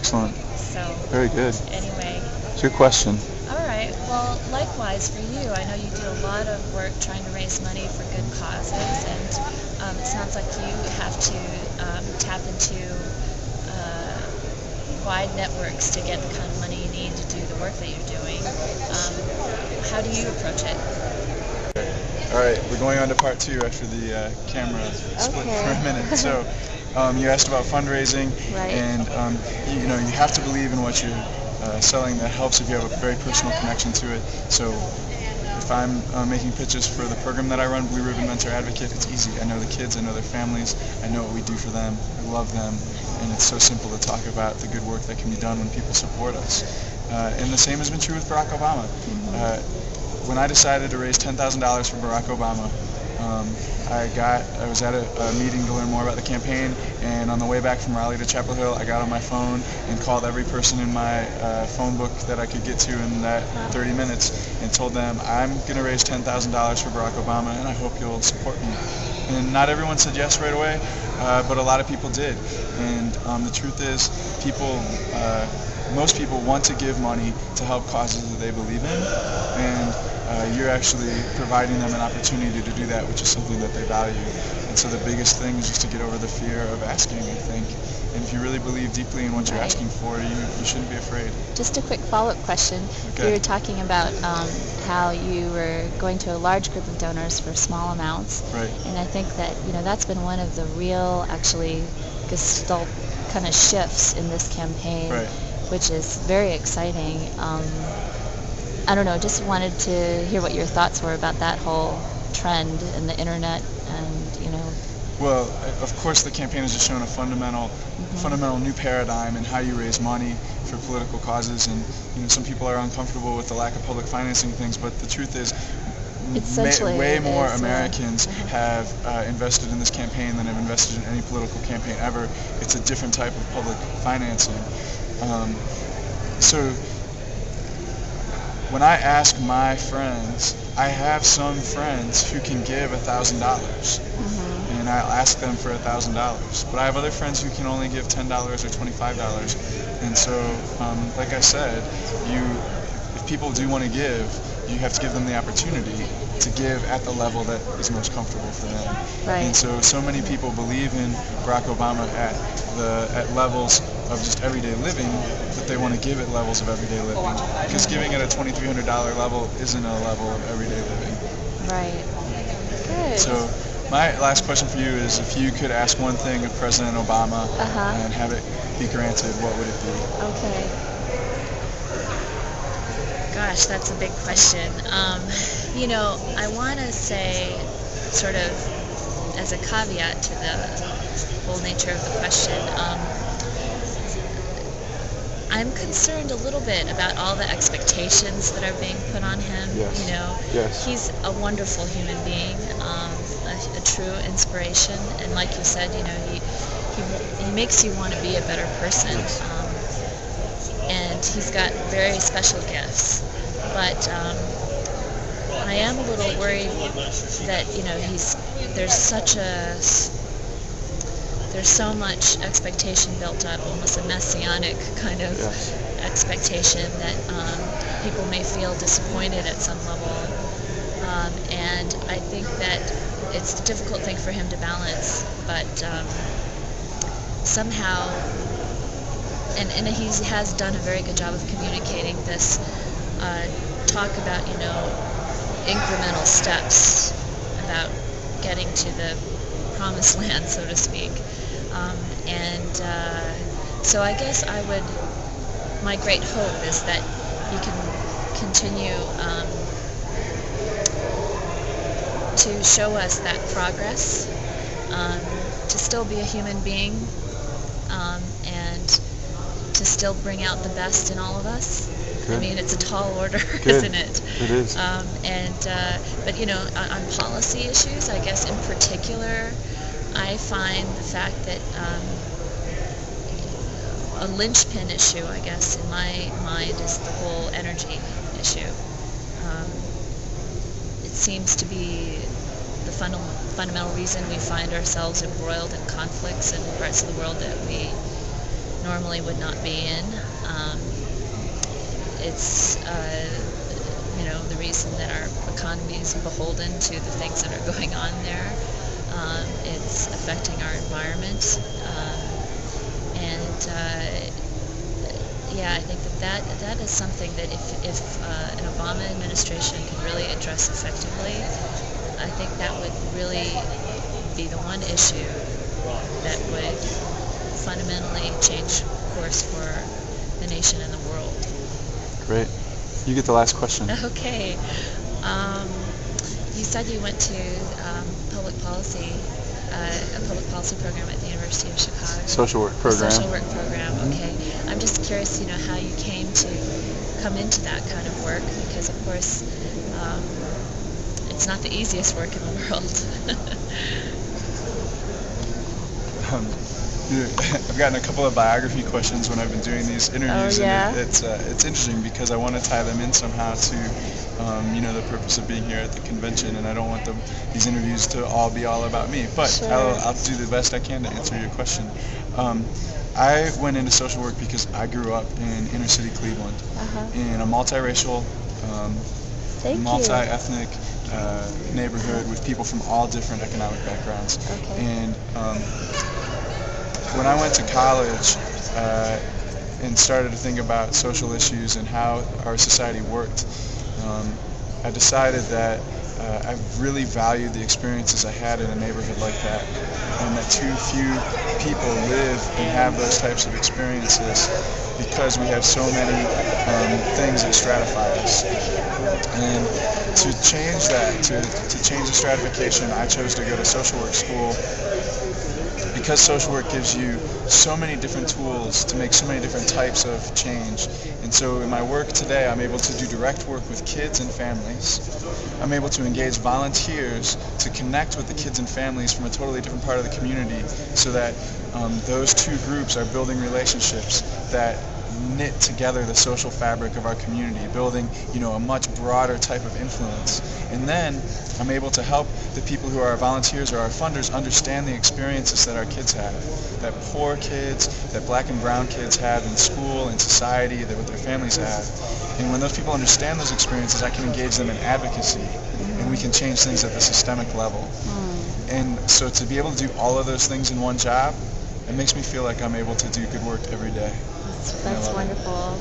Excellent. So very good. Anyway. It's your question. All right. Well, likewise for you. I know you do a lot of work trying to raise money for good causes, and it sounds like you have to tap into wide networks to get the kind of money you need to do the work that you're doing. How do you approach it? All right, we're going on to part two after the camera split for a minute. So you asked about fundraising, Right. and you have to believe in what you're selling. That helps if you have a very personal connection to it. So if I'm making pitches for the program that I run, Blue Ribbon Mentor Advocate, it's easy. I know the kids, I know their families, I know what we do for them, I love them, and it's so simple to talk about the good work that can be done when people support us. And the same has been true with Barack Obama. When I decided to raise $10,000 for Barack Obama, I was at a meeting to learn more about the campaign, and on the way back from Raleigh to Chapel Hill, I got on my phone and called every person in my phone book that I could get to in that 30 minutes and told them, I'm going to raise $10,000 for Barack Obama, and I hope you'll support me. And not everyone said yes right away, but a lot of people did. And the truth is, most people want to give money to help causes that they believe in, and you're actually providing them an opportunity to do that, which is something that they value. And so the biggest thing is just to get over the fear of asking, I think. And if you really believe deeply in what you're asking for, you shouldn't be afraid. Just a quick follow-up question. Okay. You were talking about how you were going to a large group of donors for small amounts. Right. And I think that that's been one of the real, actually, gestalt kind of shifts in this campaign, Right. which is very exciting. I don't know, just wanted to hear what your thoughts were about that whole trend in the internet and, Well, of course the campaign has just shown a fundamental new paradigm in how you raise money for political causes, and some people are uncomfortable with the lack of public financing things, but the truth is way more Americans have invested in this campaign than have invested in any political campaign ever. It's a different type of public financing. So when I ask my friends, I have some friends who can give $1,000, and I'll ask them for $1,000. But I have other friends who can only give $10 or $25. And so, like I said, if people do want to give, you have to give them the opportunity to give at the level that is most comfortable for them. Right. And so many people believe in Barack Obama at levels of just everyday living, but they want to give at levels of everyday living, because giving at a $2,300 level isn't a level of everyday living. Right. Good. So my last question for you is, if you could ask one thing of President Obama and have it be granted, what would it be? Okay. Gosh, that's a big question. I want to say, sort of, as a caveat to the whole nature of the question, I'm concerned a little bit about all the expectations that are being put on him. Yes. Yes. He's a wonderful human being, a true inspiration, and like you said, he makes you want to be a better person. And he's got very special gifts, but I am a little worried that there's so much expectation built up, almost a messianic kind of expectation, that people may feel disappointed at some level, and I think that it's a difficult thing for him to balance, but somehow. And he has done a very good job of communicating this talk about, incremental steps about getting to the promised land, so to speak. So I guess my great hope is that he can continue to show us that progress, to still be a human being, and to still bring out the best in all of us. Good. I mean, it's a tall order, Good. Isn't it? It is. But on policy issues, I guess in particular, I find the fact that a linchpin issue, I guess, in my mind, is the whole energy issue. It seems to be the fundamental reason we find ourselves embroiled in conflicts in parts of the world that we normally would not be in. It's the reason that our economy is beholden to the things that are going on there. It's affecting our environment, and I think that is something that if an Obama administration can really address effectively, I think that would really be the one issue that would fundamentally change course for the nation and the world. Great. You get the last question. Okay. You said you went to public policy, a public policy program at the University of Chicago. Social work program. Social work program. Okay. I'm just curious, how you came to come into that kind of work, because of course, it's not the easiest work in the world. I've gotten a couple of biography questions when I've been doing these interviews, and it's interesting because I want to tie them in somehow to the purpose of being here at the convention, and I don't want these interviews to all be all about me, but sure. I'll do the best I can to answer your question. I went into social work because I grew up in inner city Cleveland, in a multiracial, multi-ethnic neighborhood with people from all different economic backgrounds. Okay. And when I went to college and started to think about social issues and how our society worked, I decided that I really valued the experiences I had in a neighborhood like that, and that too few people live and have those types of experiences because we have so many things that stratify us. And to change that, to change the stratification, I chose to go to social work school because social work gives you so many different tools to make so many different types of change. And so in my work today, I'm able to do direct work with kids and families. I'm able to engage volunteers to connect with the kids and families from a totally different part of the community, so that those two groups are building relationships that knit together the social fabric of our community, building a much broader type of influence. And then I'm able to help the people who are our volunteers or our funders understand the experiences that our kids have, that poor kids, that black and brown kids have in school, in society, that what their families have. And when those people understand those experiences, I can engage them in advocacy, and we can change things at the systemic level. And so to be able to do all of those things in one job, it makes me feel like I'm able to do good work every day. That's wonderful.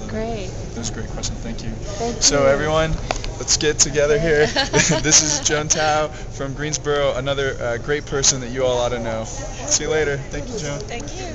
Great. That was a great question. Thank you. Thank you. So everyone, let's get together here. This is Joan Tao from Greensboro, another great person that you all ought to know. See you later. Thank you, Joan. Thank you.